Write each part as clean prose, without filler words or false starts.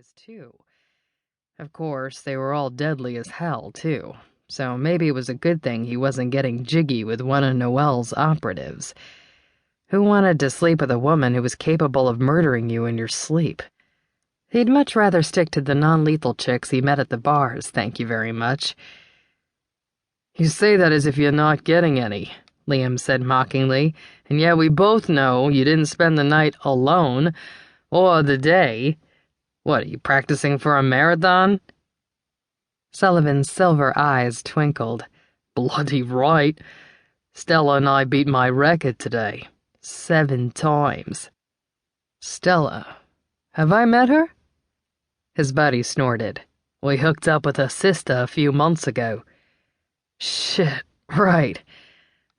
eyes, too. Of course, they were all deadly as hell, too, so maybe it was a good thing he wasn't getting jiggy with one of Noelle's operatives. Who wanted to sleep with a woman who was capable of murdering you in your sleep? He'd much rather stick to the non-lethal chicks he met at the bars, thank you very much. You say that as if you're not getting any, Liam said mockingly, and yet we both know you didn't spend the night alone, or the day. What, are you practicing for a marathon? Sullivan's silver eyes twinkled. Bloody right. Stella and I beat my record today. 7 times. Stella. Have I met her? His buddy snorted. We hooked up with her sister a few months ago. Shit, right.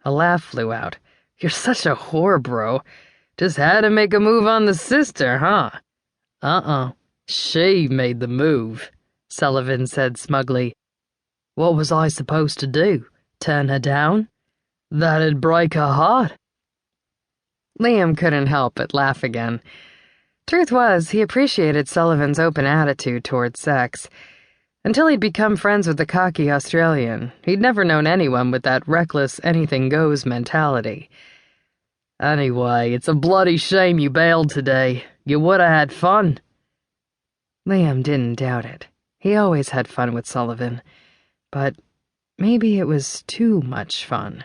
A laugh flew out. You're such a whore, bro. Just had to make a move on the sister, huh? She made the move, Sullivan said smugly. What was I supposed to do? Turn her down? That'd break her heart. Liam couldn't help but laugh again. Truth was, he appreciated Sullivan's open attitude towards sex. Until he'd become friends with the cocky Australian, he'd never known anyone with that reckless, anything-goes mentality. Anyway, it's a bloody shame you bailed today. You would have had fun. Liam didn't doubt it. He always had fun with Sullivan. But maybe it was too much fun.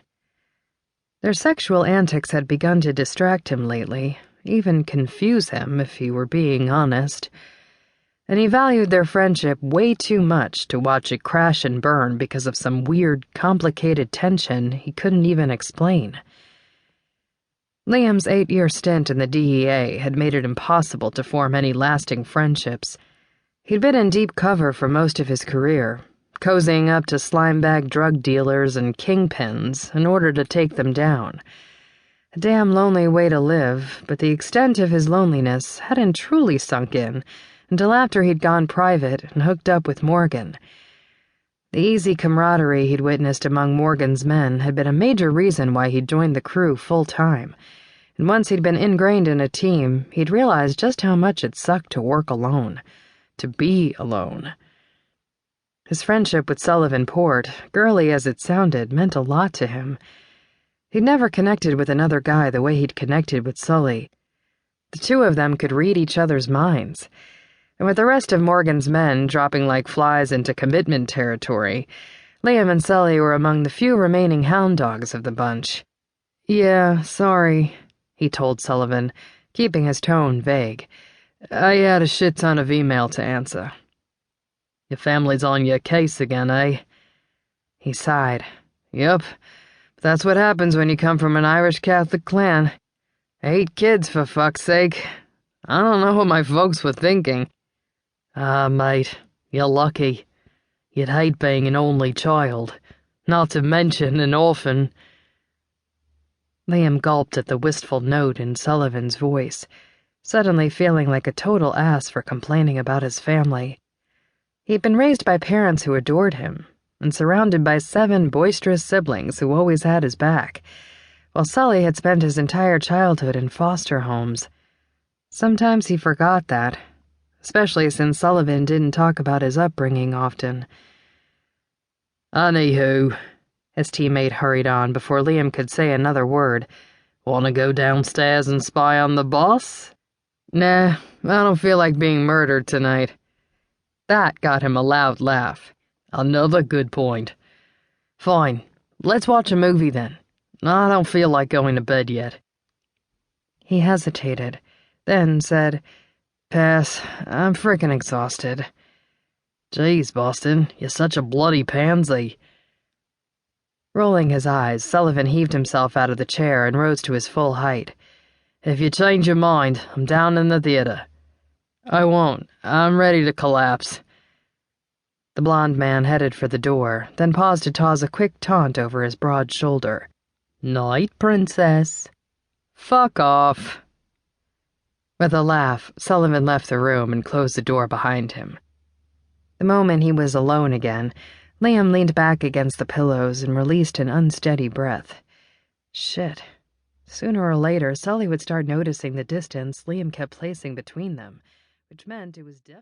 Their sexual antics had begun to distract him lately, even confuse him, if he were being honest. And he valued their friendship way too much to watch it crash and burn because of some weird, complicated tension he couldn't even explain. Liam's 8-year stint in the DEA had made it impossible to form any lasting friendships. He'd been in deep cover for most of his career, cozying up to slimebag drug dealers and kingpins in order to take them down. A damn lonely way to live, but the extent of his loneliness hadn't truly sunk in until after he'd gone private and hooked up with Morgan. The easy camaraderie he'd witnessed among Morgan's men had been a major reason why he'd joined the crew full-time, and once he'd been ingrained in a team, he'd realized just how much it sucked to work alone, to be alone. His friendship with Sullivan Port, girly as it sounded, meant a lot to him. He'd never connected with another guy the way he'd connected with Sully. The two of them could read each other's minds. And with the rest of Morgan's men dropping like flies into commitment territory, Liam and Sully were among the few remaining hound dogs of the bunch. Yeah, sorry, he told Sullivan, keeping his tone vague. I had a shit ton of email to answer. Your family's on your case again, eh? He sighed. Yup, but that's what happens when you come from an Irish Catholic clan. 8 kids, for fuck's sake. I don't know what my folks were thinking. Ah, mate, you're lucky. You'd hate being an only child, not to mention an orphan. Liam gulped at the wistful note in Sullivan's voice, suddenly feeling like a total ass for complaining about his family. He'd been raised by parents who adored him, and surrounded by 7 boisterous siblings who always had his back, while Sully had spent his entire childhood in foster homes. Sometimes he forgot that, especially since Sullivan didn't talk about his upbringing often. Anywho, his teammate hurried on before Liam could say another word. Wanna go downstairs and spy on the boss? Nah, I don't feel like being murdered tonight. That got him a loud laugh. Another good point. Fine, let's watch a movie then. I don't feel like going to bed yet. He hesitated, then said, Pass, I'm frickin' exhausted. Jeez, Boston, you're such a bloody pansy. Rolling his eyes, Sullivan heaved himself out of the chair and rose to his full height. If you change your mind, I'm down in the theater. I won't. I'm ready to collapse. The blond man headed for the door, then paused to toss a quick taunt over his broad shoulder. Night, princess. Fuck off. With a laugh, Sullivan left the room and closed the door behind him. The moment he was alone again, Liam leaned back against the pillows and released an unsteady breath. Shit. Sooner or later, Sully would start noticing the distance Liam kept placing between them, which meant it was definitely